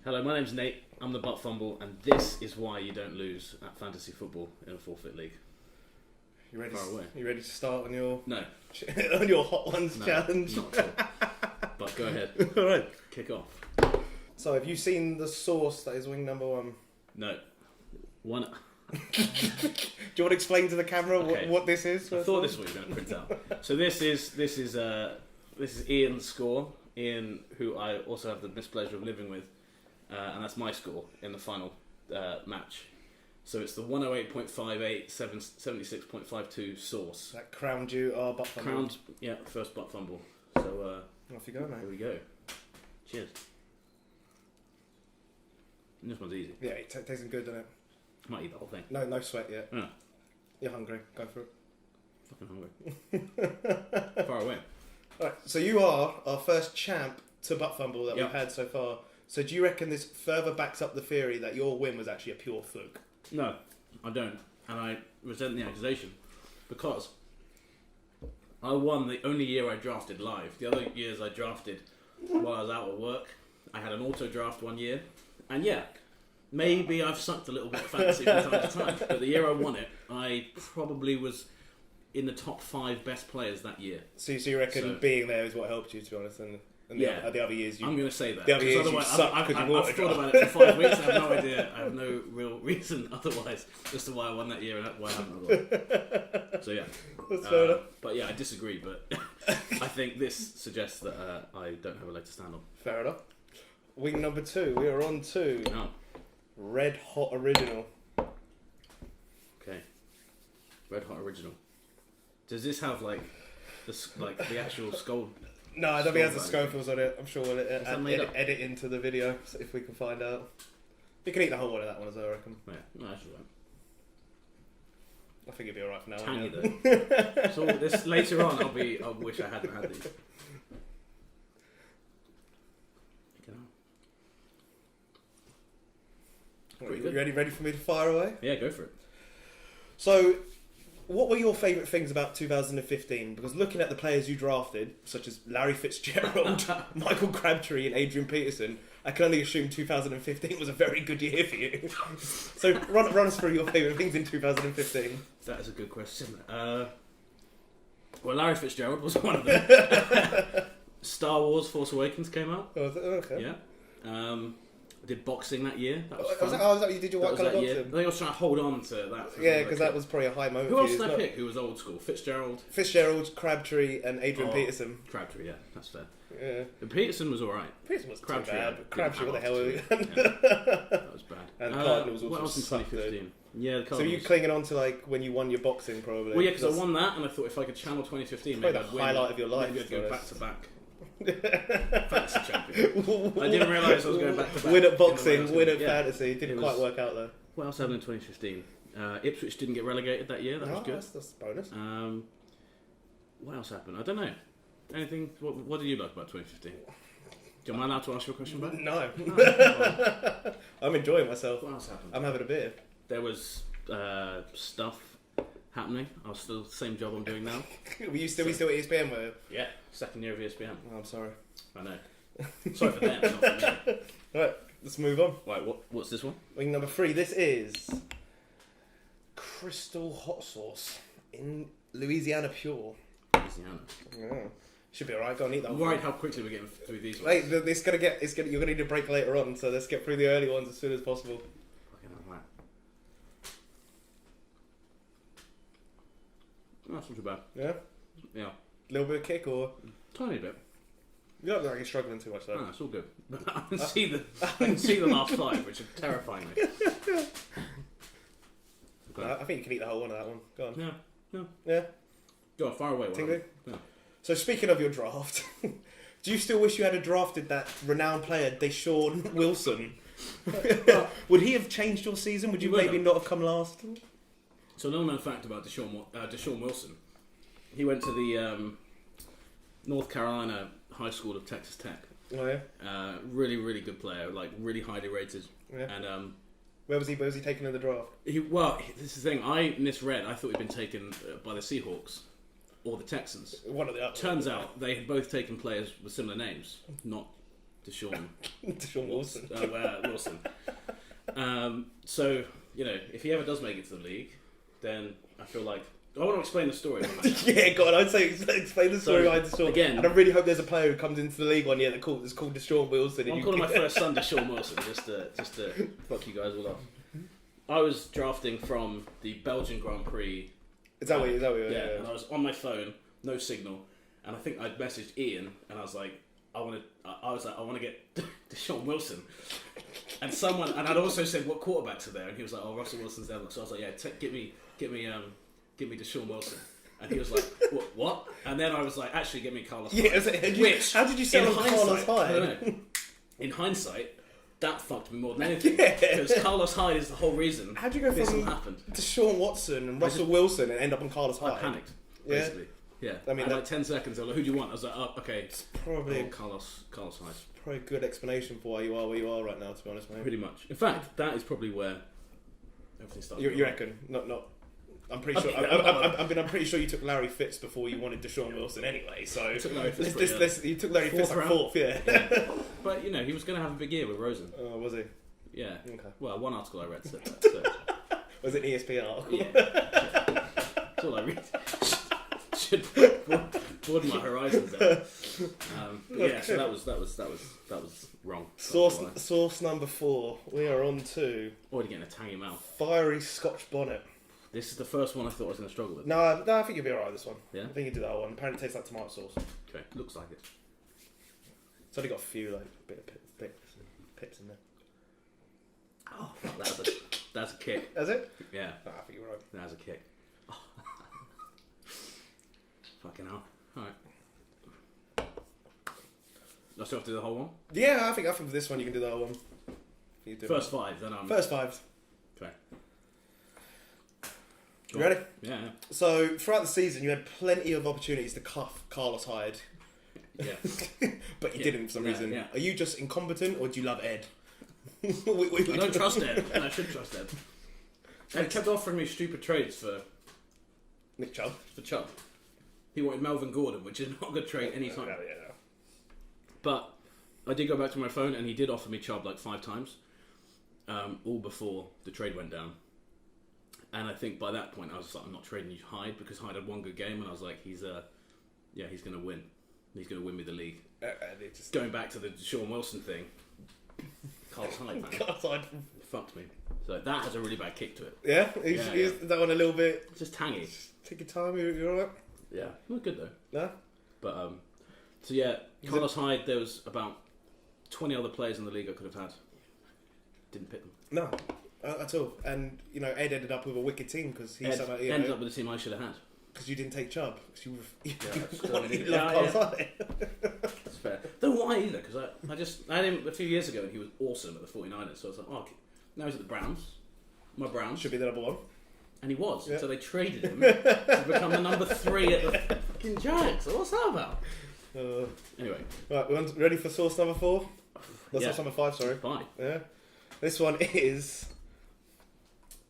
Hello, my name's Nate, I'm the Buttfumble, and this is why you don't lose at fantasy football in a forfeit league. You ready? Far away. You ready to start on your No. on your Hot Ones challenge? Not at all. But go ahead. All right. Kick off. So, have you seen the sauce that is wing number one? No. One. Do you want to explain to the camera Okay. what this is? I thought this was going to print out. So this is Ian's score. Ian, who I also have the mispleasure of living with, and that's my score in the final match. So it's the 108.58, 76.52 sauce. That crowned you our Buttfumble. Crowned, yeah, first Buttfumble. So off you go, mate. here we go. Cheers. And this one's easy. Yeah, it tastes good, doesn't it? I might eat the whole thing. No sweat yet. Yeah. You're hungry. Go for it. Fucking hungry. Far away. Alright, so you are our first champ to Buttfumble that Yep. we've had so far. So do you reckon this further backs up the theory that your win was actually a pure fluke? No, I don't. And I resent the accusation. Because I won the only year I drafted live. The other years I drafted while I was out at work. I had an auto draft one year. And yeah, maybe I've sucked a little bit of fantasy from time to time. But the year I won it, I probably was in the top 5 best players that year. So you reckon being there is what helped you, to be honest, and yeah, the other years you... I'm going to say that. The other years otherwise, you sucked I've thought about it for 5 weeks. I have no idea. I have no real reason otherwise as to why I won that year and why I haven't won. So yeah. That's fair enough. But yeah, I disagree. But I think this suggests that I don't have a leg to stand on. Fair enough. Wing number 2. We are on to No. Red Hot Original. Okay. Red Hot Original. Does this have like the actual skull? No, I don't think it has the Schofields on it. I'm sure we'll edit into the video if we can find out. You can eat the whole one of that one as well, I reckon. Yeah, no, that's right. I think it'll be alright for now. Tangy though. So this later on, I wish I hadn't had these. You ready for me to fire away? Yeah, go for it. So, what were your favourite things about 2015? Because looking at the players you drafted, such as Larry Fitzgerald, Michael Crabtree and Adrian Peterson, I can only assume 2015 was a very good year for you. So run us through your favourite things in 2015. That is a good question. Well, Larry Fitzgerald was one of them. Star Wars Force Awakens came out. Oh, okay. Yeah. I did boxing that year. That was Was fun. that what you did your white colour boxing? I think I was trying to hold on to that. Yeah, because that was probably a high moment Who for else you. did I pick who was old school? Fitzgerald, Crabtree and Adrian Peterson. Crabtree, yeah, that's fair. Yeah. And Peterson was alright. Peterson was Crabtree, too bad. yeah, Crabtree, what the hell were you? That was bad. And the Cardinals what else also in 2015? Yeah, the So Cardinals. you clinging on to like when you won your boxing probably? Well, yeah, because I won that, and I thought if I could channel 2015, maybe Probably I'd the win. highlight of your life, Maybe I'd to be go honest. back to back. Fantasy champion. I didn't realise I was going back to back. Win at boxing, in the way I was win gonna- at yeah. fantasy. Didn't quite work out though. What else happened in 2015? Ipswich didn't get relegated that year. That was good. That's a bonus. What else happened? I don't know. Anything? What did you like about 2015? Am I allowed to ask you a question back? No. Well, I'm enjoying myself. what else happened? I'm having a beer. There was stuff happening. I was still the same job I'm doing now. Were you still at ESPN were you? Yeah, second year of ESPN. Oh, I'm sorry. I know. Sorry for them, not for me. Right, let's move on. Right, what's this one? Wing number 3. This is Crystal Hot Sauce in Louisiana Pure. Louisiana. Yeah. Should be alright. Go and eat that I'm one. worried how quickly we're getting through these ones. Wait, you're gonna need a break later on, so let's get through the early ones as soon as possible. Fucking hell, right. Oh, that's not too bad. Yeah? Yeah. Little bit of kick or Tiny bit. you don't look like you're struggling too much though. No, it's all good. I can see the last 5, which are terrifying me. I think you can eat the whole one of that one. Go on. Yeah. Yeah? Go on, far away. Tingly? Yeah. So speaking of your draft, do you still wish you had drafted that renowned player, Deshaun Wilson, Would he have changed your season? Would you maybe not have come last? So, a little known fact about Deshaun Wilson. He went to the North Carolina High School of Texas Tech. Oh yeah. Really, really good player. Like really highly rated. Yeah. And where was he taken in the draft? This is the thing. I misread. I thought he'd been taken by the Seahawks or the Texans. One of the. Turns out they had both taken players with similar names, not Deshaun. Deshaun Wilson. Wilson. So if he ever does make it to the league, then I feel like I want to explain the story. Yeah, go on. I'd say explain the story behind Deshaun. Again, and I really hope there's a player who comes into the league one year that's called Deshaun Wilson. I'm calling my first son Deshaun Wilson just to fuck you guys all up. I was drafting from the Belgian Grand Prix. Is that what you? Yeah, and I was on my phone, no signal, and I think I'd messaged Ian, and I was like, I want to get Deshaun Wilson, and I'd also said what quarterbacks are there, and he was like, oh, Russell Wilson's there. So I was like, yeah, get me Deshaun Wilson. And he was like, what? And then I was like, actually, get me Carlos Hyde. How did you sell on Carlos Hyde? I don't know. In hindsight, that fucked me more than anything. Because Carlos Hyde is the whole reason How'd you go this from all happened. Deshaun Watson and Russell Wilson and end up on Carlos Hyde? I panicked, basically. Yeah. I mean, like 10 seconds, I was like, who do you want? I was like, oh, okay. It's probably Carlos Hyde. Probably a good explanation for why you are where you are right now, to be honest, mate. Pretty much. In fact, that is probably where everything started. You reckon? Not. I'm pretty sure. I'm pretty sure you took Larry Fitz before you wanted Deshaun Wilson anyway. So you took Larry Fitz. You took Larry Fitz at fourth, yeah. But he was going to have a big year with Rosen. Oh, was he? Yeah. Okay. Well, one article I read said that. So. Was it an ESPN article? Yeah. That's all I read. Should broaden my horizons out. So that was wrong. Source number 4. We are on to already getting a tangy mouth. Fiery Scotch bonnet. This is the first one I thought I was going to struggle with. No, I think you'll be alright with this one. Yeah? I think you do that one. Apparently it tastes like tomato sauce. Okay, looks like it. It's only got a few bit of pips in there. Oh, that's a kick. Is it? Yeah. No, I think you're right. That's a kick. Oh. Fucking hell. Alright. I still have to do the whole one? Yeah, I think for this one you can do the whole one. First 5, then First 5. Okay. You ready? Yeah. So, throughout the season, you had plenty of opportunities to cuff Carlos Hyde. Yeah. But you didn't for some reason. Yeah. Are you just incompetent, or do you love Ed? I don't trust Ed, and I should trust Ed. Ed kept offering me stupid trades for Nick Chubb. For Chubb. He wanted Melvin Gordon, which is not a good trade any time. Yeah. But I did go back to my phone, and he did offer me Chubb like 5 times, all before the trade went down. And I think by that point, I was like, I'm not trading you Hyde, because Hyde had one good game, and I was like, he's going to win. He's going to win me the league. Going back to the Deshaun Wilson thing, Carlos Hyde, man. Carlos Hyde Fucked me. So that has a really bad kick to it. Yeah? Is that one a little bit... It's just tangy. Take your time, you're alright? Yeah. Not good, though. No? But, so yeah, Carlos Hyde, there was about 20 other players in the league I could have had. Didn't pick them. No. At all. And, Ed ended up with a wicked team because he ended up with the team I should have had. Because you didn't take Chubb. Because you love Carlos Hyde. That's fair. Don't know why either, because I had him a few years ago and he was awesome at the 49ers. So I was like, okay. Now he's at the Browns. My Browns. Should be the number 1. And he was. Yeah. So they traded him to become the number 3 at the fucking Giants. So what's that about? Anyway. Right, we're ready for source number 4? That's source number 5, sorry. 5. Yeah. This one is...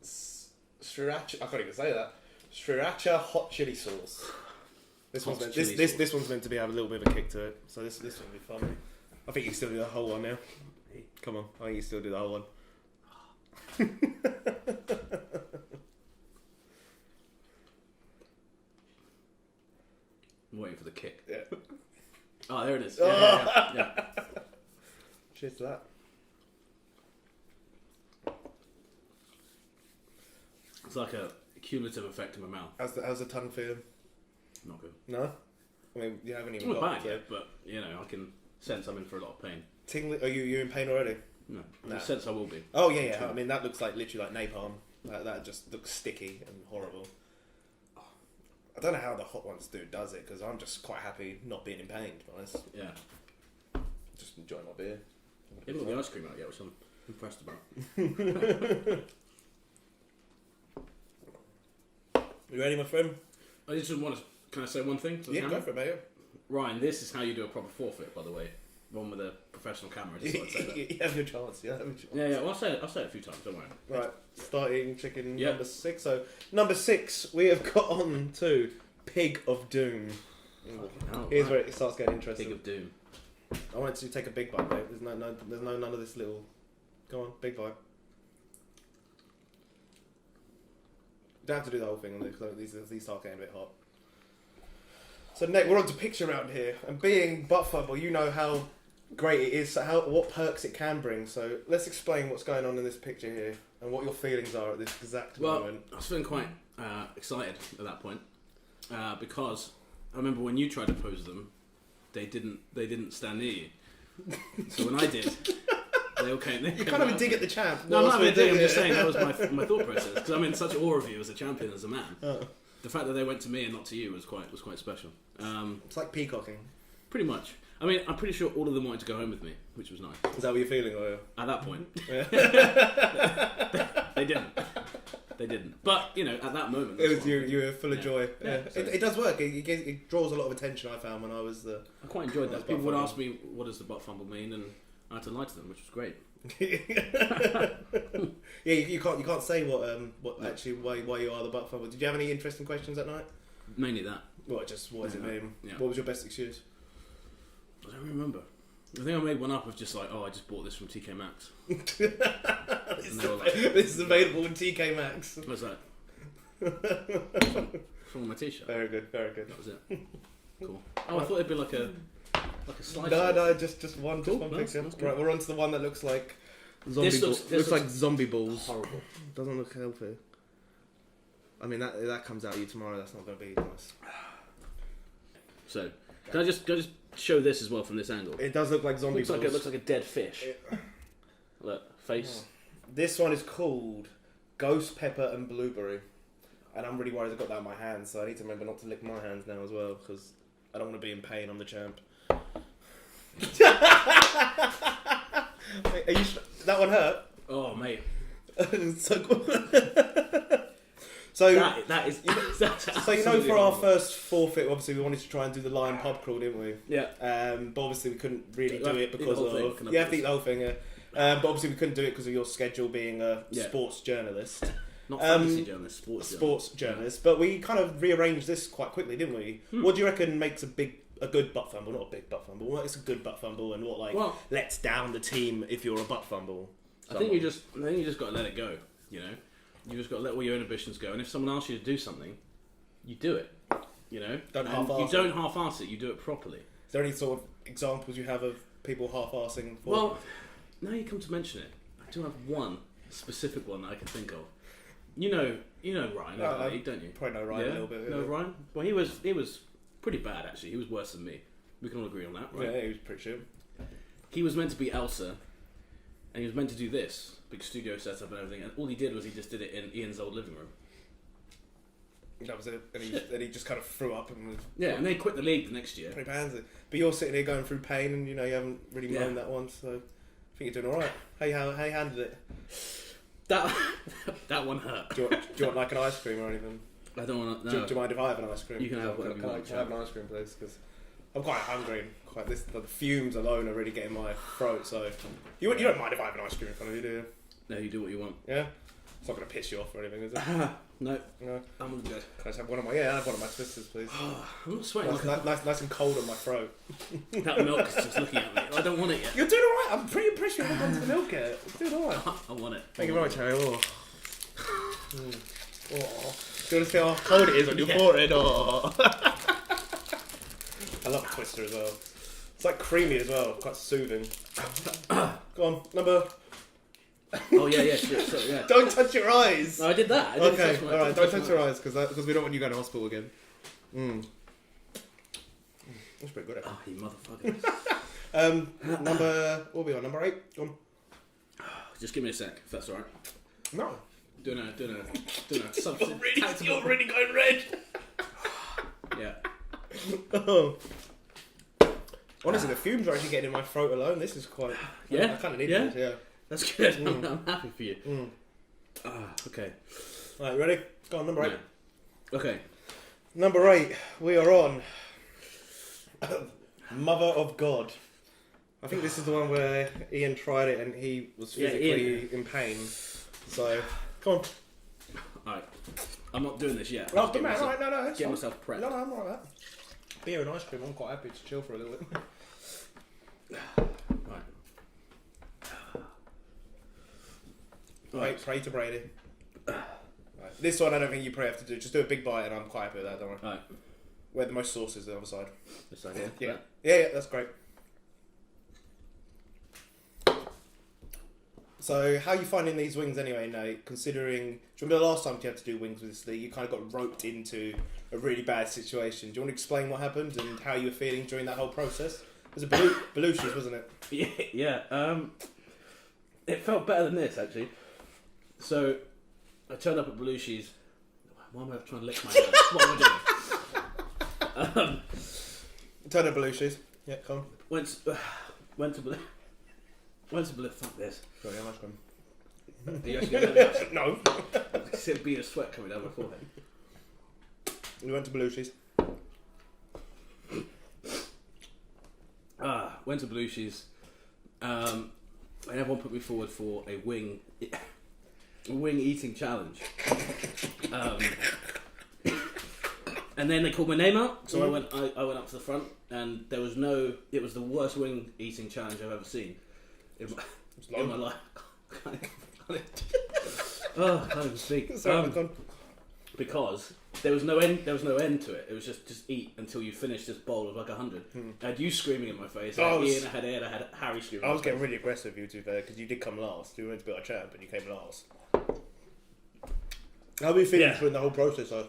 Sriracha... I can't even say that. Sriracha hot chili sauce. This one's meant to have a little bit of a kick to it. So this will be fun. I think you can still do the whole one now. Come on. I think you still do the whole one. I'm waiting for the kick. Yeah. Oh, there it is. Yeah. Cheers to that. It's like a cumulative effect in my mouth. How's the tongue feeling? Not good. No? I mean, you haven't even got got bad yet, but, I can sense I'm in for a lot of pain. Tingly? Are you in pain already? No. I sense I will be. Oh, yeah. I mean, that looks literally like napalm. That just looks sticky and horrible. I don't know how the hot ones does it, because I'm just quite happy not being in pain, to be honest. Yeah. Just enjoying my beer. Even the ice cream I get with some. Impressed about. You ready, my friend? I just want to. Can I say one thing? Yeah, go for it, mate. Ryan, this is how you do a proper forfeit, by the way. One with a professional camera. Just thought I'd say that. You have your chance. Yeah. Well, I'll say it a few times. Don't worry. Right, starting chicken Yep. number 6. So number 6, we have got on to Pig of Doom. Oh, Here's right. where it starts getting interesting. Pig of Doom. I want to take a big bite, mate. There's none of this little. Go on, big bite. You don't have to do the whole thing on this, because these start getting a bit hot. So Nick, we're on to picture round here, and being Buttfumble, you know how great it is, what perks it can bring. So let's explain what's going on in this picture here, and what your feelings are at this exact moment. I was feeling quite excited at that point because I remember when you tried to pose them, they didn't stand near you. So when I did, they all came. You kind of a dig at the champ. No, I'm not even digging. I'm just saying that was my thought process because I'm in such awe of you as a champion, as a man. Oh. The fact that they went to me and not to you was quite special. It's like peacocking. Pretty much. I mean, I'm pretty sure all of them wanted to go home with me, which was nice. Is that what you're feeling, or? At that point, Yeah. they didn't. They didn't. But you know, at that moment, It was you were full of joy. Yeah, Yeah. It does work. It draws a lot of attention. I found when I was the. I quite enjoyed Well, that. People would Buttfumble. ask me, "What does the Buttfumble mean?" and I had to lie to them, which was great. Yeah, you can't say what actually why you are the Buttfumble. Did you have any interesting questions that night? Mainly that. What does it mean? Yeah. What was your best excuse? I don't remember. I think I made one up of just like, "Oh, I just bought this from TK Maxx." This This is available in TK Maxx. What was that? From my t-shirt. Very good, very good. That was it. Cool. Oh, I thought it'd be like a slide. No, just one, Cool, just one nice, picture. that's good. Right, we're on to the one that looks like zombie. This looks looks like zombie balls. horrible. Doesn't look healthy. I mean, that comes out of you tomorrow. That's not going to be nice. So, can I just show this as well from this angle? It does look like zombie balls. It looks like a dead fish. Look, face. This one is called Ghost Pepper and Blueberry, and I'm really worried I've got that in my hands, so I need to remember not to lick my hands now as well, because I don't want to be in pain. I'm the champ. Are you that one hurt? Oh, mate. So That is. That's so you know, absolutely for our horrible. first forfeit, obviously we wanted to try and do the lion pub crawl, didn't we? Yeah. But obviously we couldn't really You do have it to eat the because whole thing, of can I you have to please? eat the whole thing. Yeah. But obviously we couldn't do it because of your schedule being a Yeah. sports journalist. Not fantasy journalist, sports journalist, but we kind of rearranged this quite quickly, didn't we? What do you reckon makes a good butt fumble? Not a big butt fumble. What makes a good butt fumble, and what Well- lets down the team if you're a butt fumble? I think you just got to let it go. You know, you just got to let all your inhibitions go. And if someone asks you to do something, you do it. You know, Don't And half-arse you it. don't half-arse it. You do it properly. Is there any sort of examples you have of people half-arsing? Well, now you come to mention it, I do have one specific one that I can think of. You know Ryan, over the league, don't you? Probably know Ryan a little bit. No, Ryan. Well, he was pretty bad actually. He was worse than me. We can all agree on that, right? Yeah, he was pretty shit. He was meant to be Elsa, and he was meant to do this big studio setup and everything. And all he did was he just did it in Ian's old living room. That was it. And he just kind of threw up and was Yeah, and they quit the league the next year. pretty pansy. But you're sitting here going through pain, and you haven't really Yeah. moaned that one, so I think you're doing all right. How you handled it? That one hurt. Do you want like an ice cream or anything? I don't want to. Do No. you mind if I have an ice cream? You can have whatever you want, Can I have an ice cream, please? Because I'm quite hungry. The fumes alone are really getting my throat. So you don't mind if I have an ice cream in front of you, do you? No, you do what you want. Yeah. It's not going to piss you off or anything, is it? No, No. I'm all good. Can I just have one of my? Yeah, I have one of my twisters, please. I'm not sweating. Nice and cold on my throat. That milk is just looking at me. I don't want it yet. You're doing all right. I'm pretty impressed you haven't gone to the milk yet. You're doing all right. I want it. Thank you very much, Harry. Oh. Oh. Do you want to see how cold it is on your forehead? Oh. I love Twister as well. It's like creamy as well, quite soothing. Go on, number. Oh yeah, sure, yeah. Don't touch your eyes. No, I did that. I didn't Okay, touch my- all right. I Don't didn't touch your eyes because we don't want you going to hospital again. That's pretty good. Actually. Oh, you motherfucker. Number. What are we on? Number 8. Go on. Just give me a sec, if that's alright. No. Doing a substance. You're really going red. Yeah. Oh. Honestly, the fumes are actually getting in my throat alone. This is quite. Yeah? I kind of need Yeah? this. Yeah. That's good. I'm happy for you. Okay. Right, ready? Go on, number 8. No. Okay. Number 8, we are on Mother of God. I think this is the one where Ian tried it and he was physically in pain. So, come on. Alright. I'm not doing this yet. No, good man. Alright, no. Get myself prepped. No, I'm alright with that. Beer and ice cream, I'm quite happy to chill for a little bit. Right. Pray to Brady. Right. This one I don't think you probably have to do. Just do a big bite and I'm quite happy with that, don't worry. Alright. Where the most sauce is the other side. This side here? Yeah. Yeah, that's great. So, how are you finding these wings anyway, Nate? Considering, do you remember the last time you had to do wings with this league? You kind of got roped into a really bad situation. Do you want to explain what happened and how you were feeling during that whole process? It was a Belushi's, wasn't it? Yeah. It felt better than this, actually. So, I turned up at Belushi's. Why am I trying to lick my hand? What am I doing? Turn up Belushi's. Yeah, come on. Went to Belushi. Fuck this. Sorry, how much cream? Are you actually going to No. I see a bead of sweat coming down my forehead. We went to Belushi's. Went to Belushi's. And everyone put me forward for a wing eating challenge. And then they called my name out, so I went up to the front, and there was no. It was the worst wing eating challenge I've ever seen in my life. I can't even speak. Because there was no end. There was no end to it. It was just eat until you finished this bowl of like 100. I had you screaming in my face. I had Harry screaming. I was getting really aggressive with you two there because you did come last. You were meant to be our champ, but you came last. How were you feeling during the whole process though?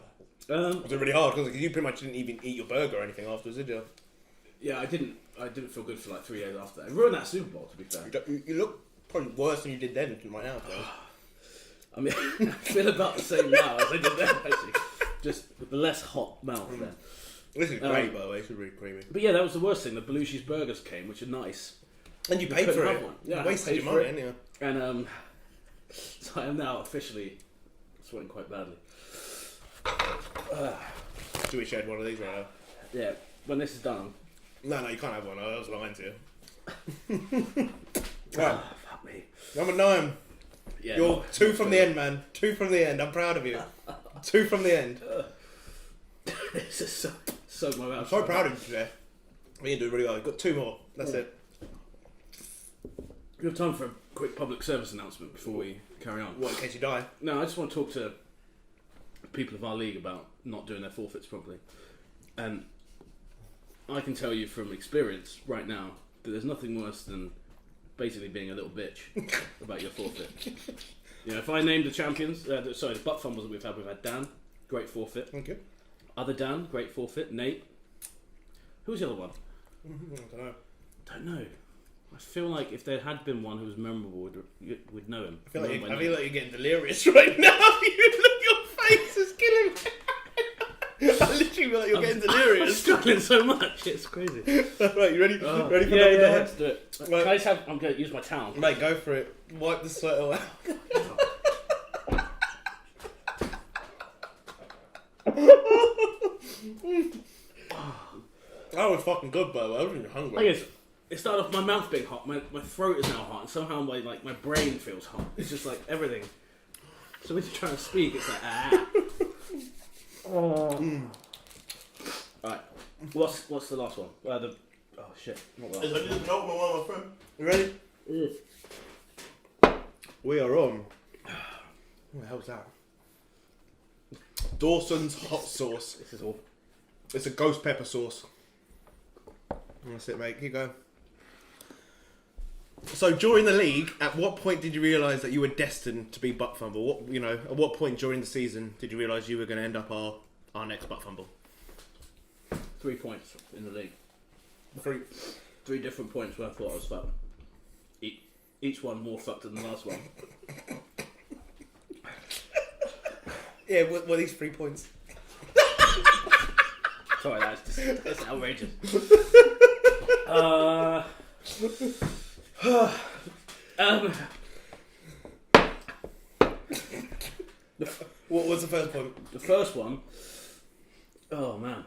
Was it really hard? Because you pretty much didn't even eat your burger or anything afterwards, did you? Yeah, I didn't feel good for like 3 days after that. It ruined that Super Bowl, to be fair. You look probably worse than you did then right now, though. I mean, I feel about the same now as I did then, actually. Just with the less hot mouth then. This is great, by the way. It's really creamy. But yeah, that was the worst thing. The Belushi's burgers came, which are nice. And you paid for it. Yeah, you wasted your money, anyway. And so I am now officially sweating quite badly. Do we share one of these right now? Yeah, when this is done. No, you can't have one. I was lying to you. Right. Fuck me. Number 9. Yeah, You're 2 from the end, man. 2 from the end. I'm proud of you. 2 from the end. This is so my mouth. I'm so proud of you today. You do really well. You've got 2 more. That's it. We have time for a quick public service announcement before we carry on. What, in case you die? No, I just want to talk to people of our league about not doing their forfeits properly. And I can tell you from experience right now that there's nothing worse than basically being a little bitch about your forfeit. You know, if I named the champions, the Buttfumbles that we've had Dan, great forfeit. Okay. Other Dan, great forfeit. Nate. Who's the other one? I Don't know. I feel like if there had been one who was memorable, we'd know him. I feel like you're getting delirious right now. Your face is killing me. I literally feel like you're getting delirious. I'm struggling so much. It's crazy. Right, you ready? Ready for number 9? Let's do it. Right. I'm going to use my towel. Mate, go for it. Wipe the sweat away. That was fucking good, by the way. I wasn't hungry. It started off my mouth being hot, my throat is now hot, and somehow my brain feels hot. It's just like everything. So when you're trying to speak, it's like Alright, what's the last one? Oh shit, not the last one. I didn't know my friend. You ready? We are on. What the hell's that? Dawson's hot sauce. This is all. It's a ghost pepper sauce. That's it, mate. Keep going. So during the league, at what point did you realise that you were destined to be Buttfumble? At what point during the season did you realise you were going to end up our next Buttfumble? 3 points in the league. 3 different points where I thought I was fucked. Each one more fucked than the last one. Yeah, were these 3 points? Sorry, that's outrageous. first point? The first one. Oh man.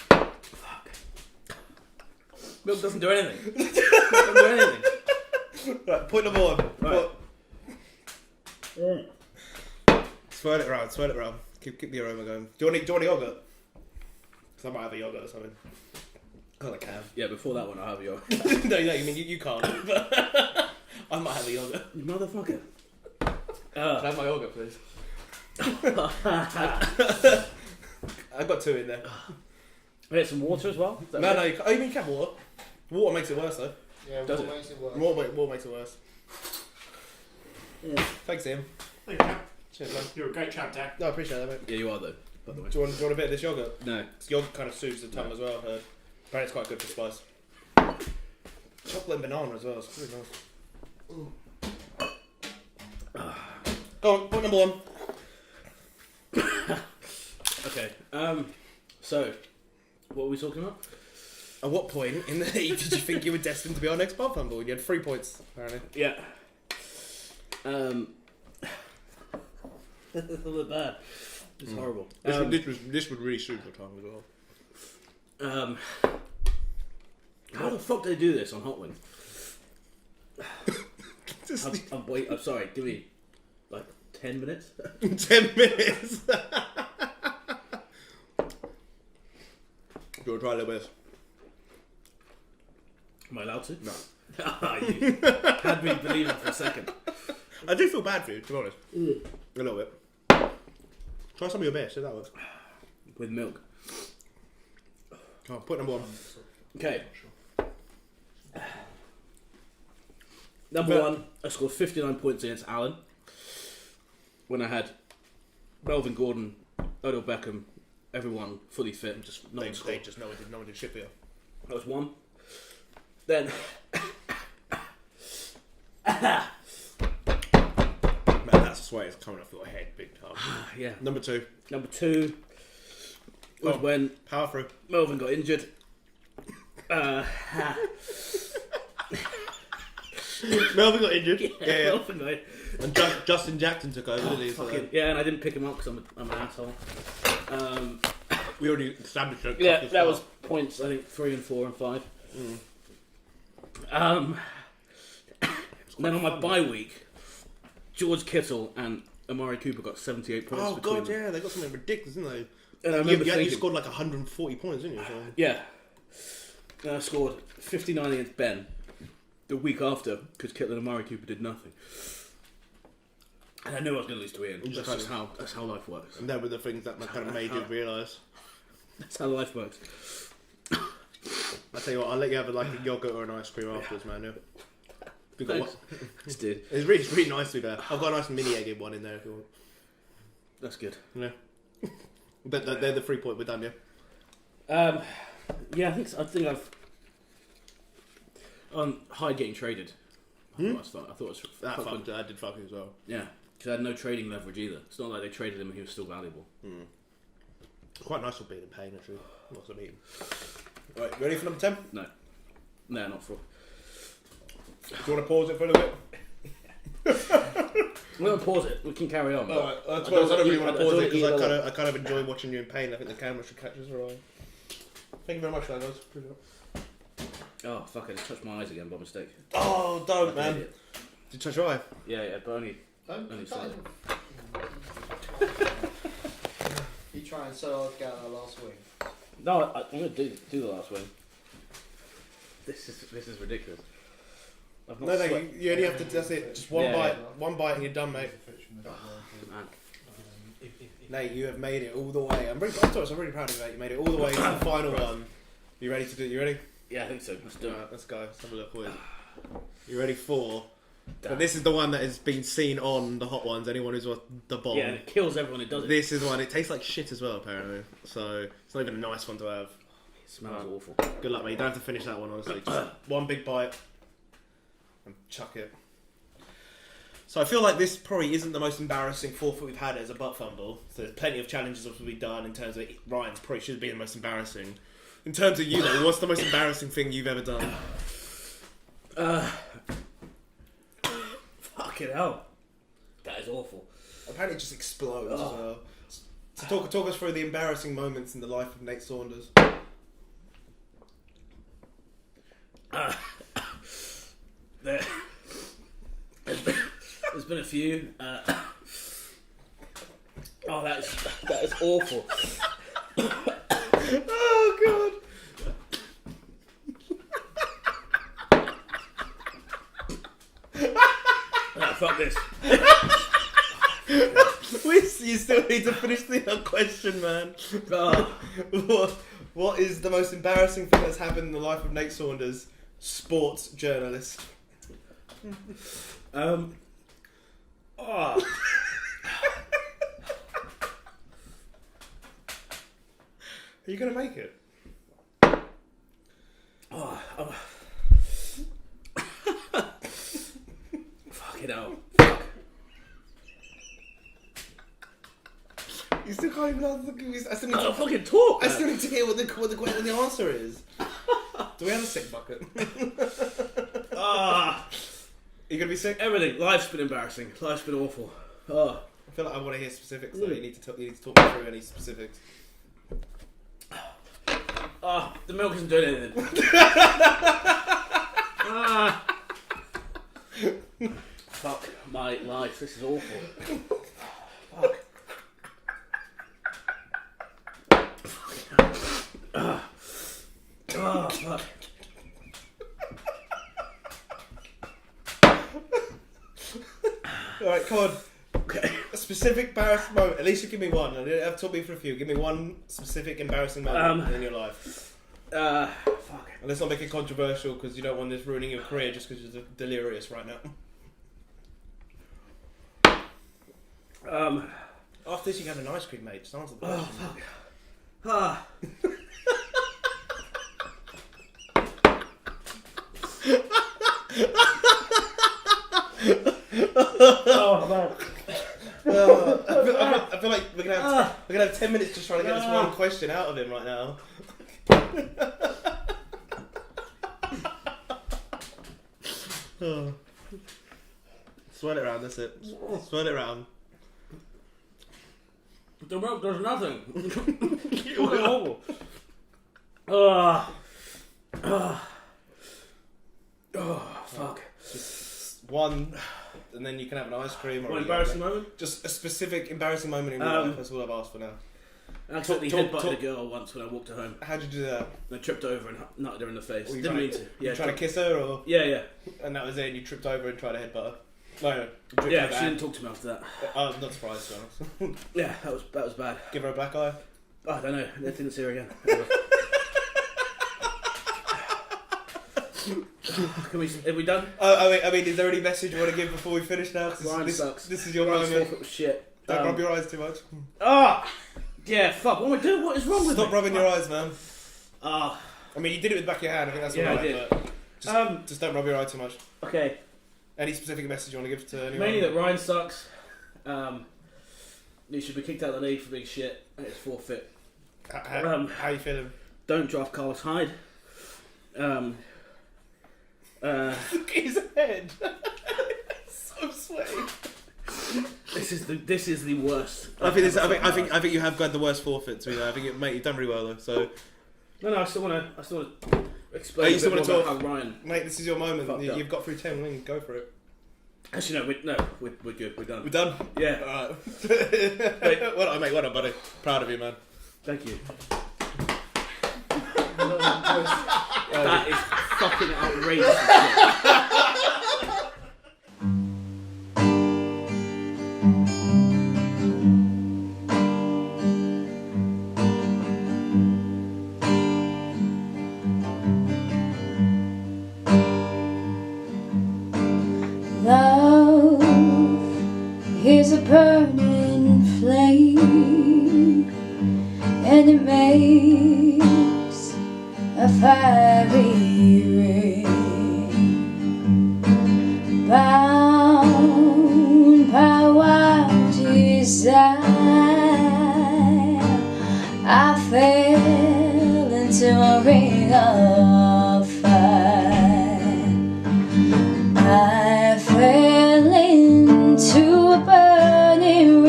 Fuck. Milk doesn't do anything. Doesn't do anything. Right, point number one. Right. Swirl it around. Keep the aroma going. Do you want yogurt? Because I might have a yogurt or something. God, I can. Yeah, before that one, I'll have your. No, you mean you can't. But I might have a yogurt. You motherfucker. Can I have my yogurt, please? I've got 2 in there. Get some water as well. No, you can't. Oh, you mean you can have water? Water makes it worse, though. Yeah, Does what it? makes it worse? Water makes it worse. Thanks, Ian. Thank you. Cheers, man. You're a great chap, Dad. No, I appreciate that, mate. Yeah, you are though. By the way. Do you want a bit of this yogurt? No. Yogurt kind of soothes the tongue as well, I've heard. Apparently it's quite good for spice. Chocolate and banana as well, it's really nice. Go on, point number 1. Okay. So, what were we talking about? At what point in the heat did you think you were destined to be our next Buttfumble? You had 3 points, apparently. Yeah. That's a little bit bad. It's horrible. This would really soothe your tongue as well. How the fuck do they do this on Hot Wings? I'm sorry. Give me like 10 minutes. 10 minutes. Do you want to try a little bit? Am I allowed to? No. You had me believing for a second. I do feel bad for you, to be honest. A little bit. Try some of your best, see if that works. With milk. Oh, point number 1. Okay. Number 1, I scored 59 points against Alan. When I had Melvin Gordon, Odell Beckham, everyone fully fit and just no one scored. No one did shit for you. That was 1. Then Man, that sweat is coming off your head big time. yeah. Number 2. Number 2 was when Power through. Melvin got injured. Melvin got injured. Yeah. Melvin got And Justin Jackson took over, didn't he? fucking, yeah, and I didn't pick him up because I'm an asshole. We already established that. Yeah, that was points, I think 3 and 4 and 5. And then on my bye week, George Kittle and Amari Cooper got 78 points. Oh between god, them. yeah, they got something ridiculous, didn't they? And I remember You thinking, scored like 140 points, didn't you? So. yeah. And I scored 59 against Ben the week after because Kittle and Amari Cooper did nothing. And I knew I was going to lose to Ian. That's how life works. And that were the things that kind of made you realise. That's how life works. I tell you what, I'll let you have like a yogurt or an ice cream afterwards, man. Yeah. We've got Thanks. Just did. It's really nice to be there. I've got a nice mini egg in one in there if you want. That's good. Yeah. But they're the 3 point we're done, yeah? Yeah, I think I've on Hyde getting traded. I thought it was I did fucking as well. yeah, because I had no trading leverage either. It's not like they traded him and he was still valuable. Quite nice for being in pain, actually. Lots of eating. Right, ready for number 10? No, not for. Do you want to pause it for a little bit? We're gonna pause it. We can carry on. Alright, I don't really want to pause it because I kind of enjoy watching you in pain. I think the camera should catch us alright. Thank you very much for that, guys. Appreciate it. Oh fuck! I just touched my eyes again by mistake. Oh, don't, Like an man. idiot. Did you touch your eye? Yeah, but only Don't slightly. You try and sell our get our last week. No, I'm gonna do the last one. This is ridiculous. I've not No, sweat. you only have to. That's it. Just one Yeah, bite. yeah. One bite and you're done, mate. Man. Nate, you have made it all the way. I'm really proud of you, mate. You made it all the way to the final one. You ready to do it? You ready? Yeah, I think so. Let's do it. Alright, let's go. Let's have a look. You ready for? And this is the one that has been seen on the Hot Ones. Anyone who's watched the bomb. Yeah, and it kills everyone who does it. This is the one. It tastes like shit as well, apparently. So it's not even a nice one to have. It smells awful. Good luck, mate. You don't have to finish that one, honestly. Just one big bite and chuck it. So I feel like this probably isn't the most embarrassing forfeit we've had as a Buttfumble. So there's plenty of challenges we've done in terms of Ryan's probably should be the most embarrassing. In terms of you, though, what's the most embarrassing thing you've ever done? Fucking hell. That is awful. Apparently it just explodes as well. So talk us through the embarrassing moments in the life of Nate Saunders. There's been a few. That is awful. Oh god. Fuck this. You still need to finish the question, man. What is the most embarrassing thing that's happened in the life of Nate Saunders, sports journalist? Are you gonna make it? Fucking hell. Fuck. You still can't even answer the I still need I to fucking talk. I still need to hear what the answer is. Do we have a sick bucket? Are you gonna be sick? Everything. Life's been embarrassing. Life's been awful. I feel like I want to hear specifics. So you need to talk me through any specifics. The milk isn't doing anything. Fuck my life. This is awful. Fuck. Fuck. Alright, come on. Okay. A specific embarrassing moment. At least you give me one. You don't have to talk me for a few. Give me one specific embarrassing moment in your life. Fuck. And let's not make it controversial because you don't want this ruining your career just because you're delirious right now. After this, you have an ice cream, mate. Just answer the question. Fuck. Man. I feel like we're gonna have 10 minutes just trying to get this one question out of him right now. Swirl it around, that's it. Swirl it around. The milk does nothing. Fuck. Just one, and then you can have an ice cream. Or What embarrassing moment? Just a specific embarrassing moment in your life. That's all I've asked for now. I accidentally headbutted a girl once when I walked her home. How'd you do that? I tripped over and nutted her in the face. Well, Didn't mean to. You trying to kiss her, or Yeah. and that was it. And you tripped over and tried to headbutt her. No, Yeah, she didn't talk to me after that. I'm not surprised, to be honest. Yeah, that was bad. Give her a black eye. I don't know. I didn't see her again. Are we done? I mean, is there any message you want to give before we finish now? Ryan sucks. This is your Ryan's moment. Forfeit was shit. Don't rub your eyes too much. Yeah, fuck. What am I doing? What is wrong with me? Stop rubbing your eyes, man. I mean, you did it with the back of your hand. I think that's Yeah, alright. I did. But just don't rub your eye too much. Okay. Any specific message you want to give to anyone? Mainly that Ryan sucks. He should be kicked out of the league for being shit. It's forfeit. How are you feeling? Don't draft Carlos Hyde. Look at his head. So sweaty. This is the worst. I think you have got the worst forfeit. So I think mate, you've done really well though. So no, I still want to explain. you still want to talk about how Ryan? Mate, this is your moment. Fucked You've got through 10 wins. Go for it. Actually, we're good. We're done. We're done. Yeah. All right. Well done, mate. Well done, buddy. Proud of you, man. Thank you. That is fucking outrageous. Love is a burning flame, and it makes a fiery ring, bound by wild desire. I fell into a ring of fire. I fell into a burning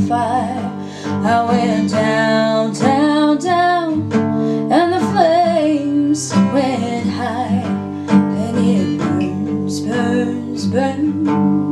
fire. I went down, down, down, and the flames went high, and it burns, burns, burns.